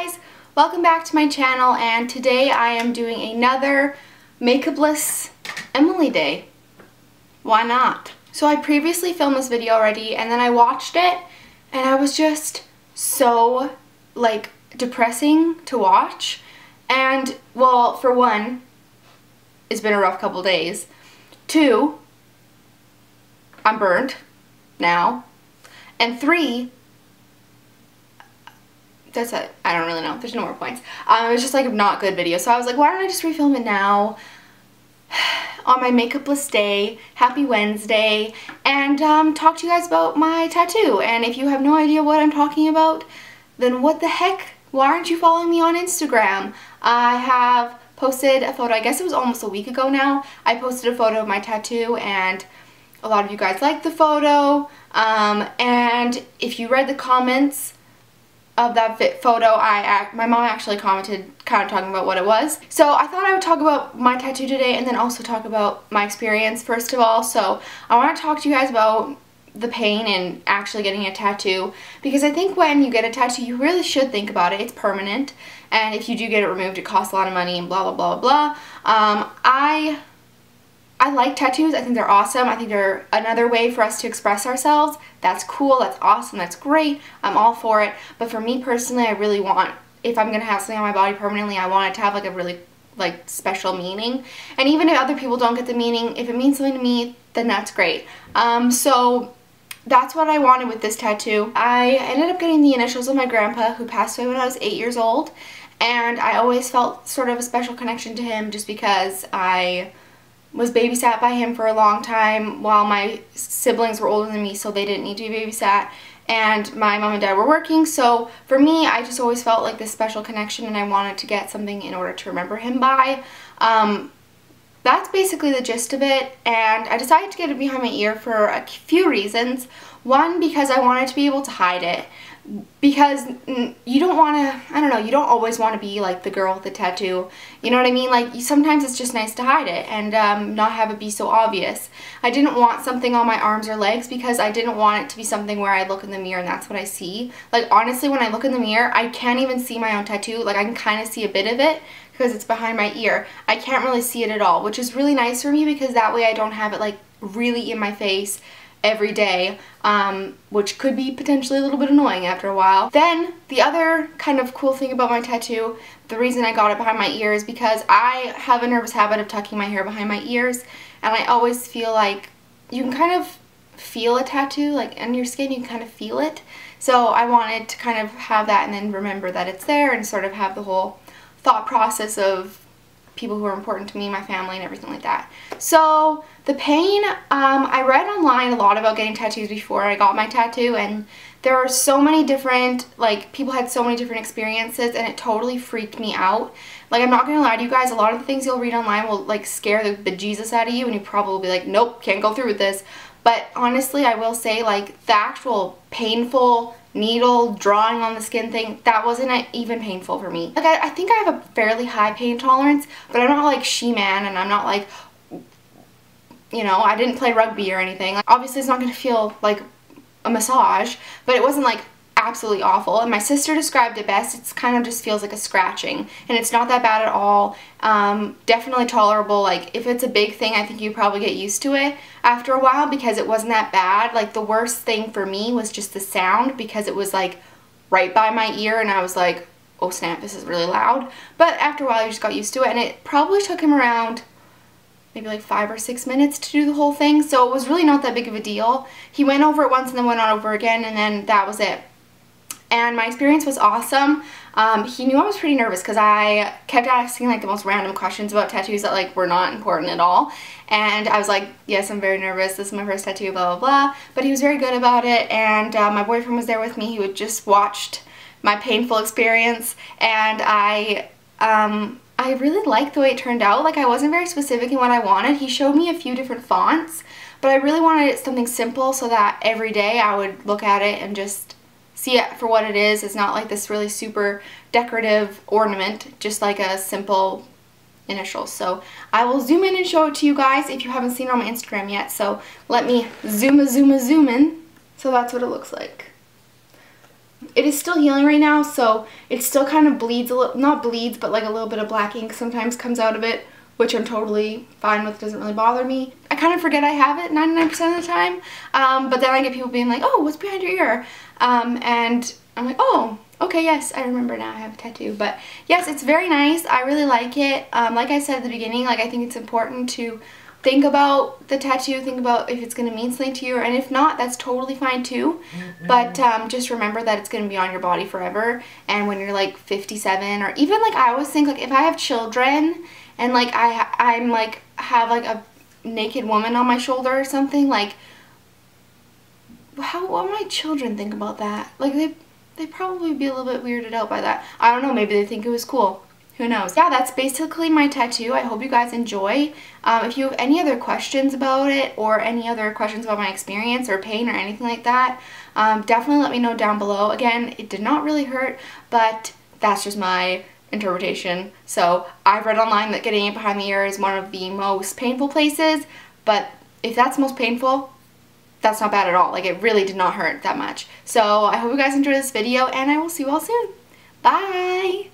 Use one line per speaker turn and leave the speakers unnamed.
guys, welcome back to my channel, and today I am doing another makeupless Emily day. Why not? So I previously filmed this video already and then I watched it and I was just so like depressing to watch. And well, for one, it's been a rough couple days. Two, I'm burnt now. And three, that's it. I don't really know. There's no more points. It was just like a not good video. So I was like, why don't I just refilm it now on my makeupless day, happy Wednesday, and talk to you guys about my tattoo. And if you have no idea what I'm talking about, then what the heck? Why aren't you following me on Instagram? I have posted a photo, I guess it was almost a week ago now. I posted a photo of my tattoo and a lot of you guys liked the photo. And if you read the comments of that photo, my mom actually commented kind of talking about what it was. So I thought I would talk about my tattoo today and then also talk about my experience first of all. So I want to talk to you guys about the pain in actually getting a tattoo, because I think when you get a tattoo you really should think about it. It's permanent, and if you do get it removed it costs a lot of money and blah blah blah blah. I like tattoos. I think they're awesome. I think they're another way for us to express ourselves. That's cool. That's awesome. That's great. I'm all for it. But for me personally, I really want, if I'm going to have something on my body permanently, I want it to have like a really like special meaning. And even if other people don't get the meaning, if it means something to me, then that's great. So that's what I wanted with this tattoo. I ended up getting the initials of my grandpa, who passed away when I was 8 years old. And I always felt sort of a special connection to him just because I was babysat by him for a long time while my siblings were older than me, so they didn't need to be babysat, and my mom and dad were working. So for me, I just always felt like this special connection, and I wanted to get something in order to remember him by. That's basically the gist of it, and I decided to get it behind my ear for a few reasons. One, because I wanted to be able to hide it, because you don't want to, I don't know, you don't always want to be like the girl with the tattoo, you know what I mean? Like, sometimes it's just nice to hide it and not have it be so obvious. I didn't want something on my arms or legs because I didn't want it to be something where I look in the mirror and that's what I see. Like, honestly, when I look in the mirror, I can't even see my own tattoo. Like, I can kind of see a bit of it because it's behind my ear. I can't really see it at all, which is really nice for me because that way I don't have it like really in my face every day, which could be potentially a little bit annoying after a while. Then the other kind of cool thing about my tattoo, the reason I got it behind my ear, is because I have a nervous habit of tucking my hair behind my ears, and I always feel like you can kind of feel a tattoo, like on your skin you can kind of feel it. So I wanted to kind of have that and then remember that it's there and sort of have the whole thought process of people who are important to me, my family, and everything like that. So the pain, I read online a lot about getting tattoos before I got my tattoo, and there are so many different, like, people had so many different experiences, and it totally freaked me out. Like, I'm not gonna lie to you guys, a lot of the things you'll read online will like scare the bejesus out of you, and you probably will be like, nope, can't go through with this. But honestly, I will say, like, the actual painful needle drawing on the skin thing, that wasn't even painful for me. Like, I think I have a fairly high pain tolerance, but I'm not like She-Man, and I'm not like, you know, I didn't play rugby or anything. Like, obviously it's not going to feel like a massage, but it wasn't like absolutely awful. And my sister described it best. It's kind of just feels like a scratching, and it's not that bad at all. Definitely tolerable. Like, if it's a big thing, I think you probably get used to it after a while because it wasn't that bad. Like, the worst thing for me was just the sound, because it was like right by my ear and I was like, oh snap, this is really loud. But after a while you just got used to it, and it probably took him around maybe like 5 or 6 minutes to do the whole thing, so it was really not that big of a deal. He went over it once and then went on over again, and then that was it. And my experience was awesome. He knew I was pretty nervous because I kept asking like the most random questions about tattoos that like were not important at all. And I was like, yes, I'm very nervous. This is my first tattoo, blah, blah, blah. But he was very good about it. And my boyfriend was there with me. He had just watched my painful experience. And I really liked the way it turned out. Like, I wasn't very specific in what I wanted. He showed me a few different fonts, but I really wanted it something simple so that every day I would look at it and just see it for what it is. It's not like this really super decorative ornament, just like a simple initial. So I will zoom in and show it to you guys if you haven't seen it on my Instagram yet. So let me zoom in. So that's what it looks like. It is still healing right now, so it still kind of bleeds a little, not bleeds, but like a little bit of black ink sometimes comes out of it, which I'm totally fine with, doesn't really bother me. I kind of forget I have it 99% of the time, but then I get people being like, oh, what's behind your ear? And I'm like, oh, okay, yes, I remember now I have a tattoo. But yes, it's very nice. I really like it. Like I said at the beginning, like I think it's important to think about the tattoo, think about if it's going to mean something to you, and if not, that's totally fine too. But just remember that it's going to be on your body forever, and when you're like 57, or even like I always think like if I have children and like I'm like have like a naked woman on my shoulder or something, like what my children think about that? Like they'd probably be a little bit weirded out by that. I don't know, maybe they think it was cool. Who knows? Yeah, that's basically my tattoo. I hope you guys enjoy. If you have any other questions about it, or any other questions about my experience or pain or anything like that, definitely let me know down below. Again, it did not really hurt, but that's just my interpretation. So I've read online that getting it behind the ear is one of the most painful places, but if that's most painful, that's not bad at all. Like, it really did not hurt that much. So I hope you guys enjoyed this video, and I will see you all soon. Bye!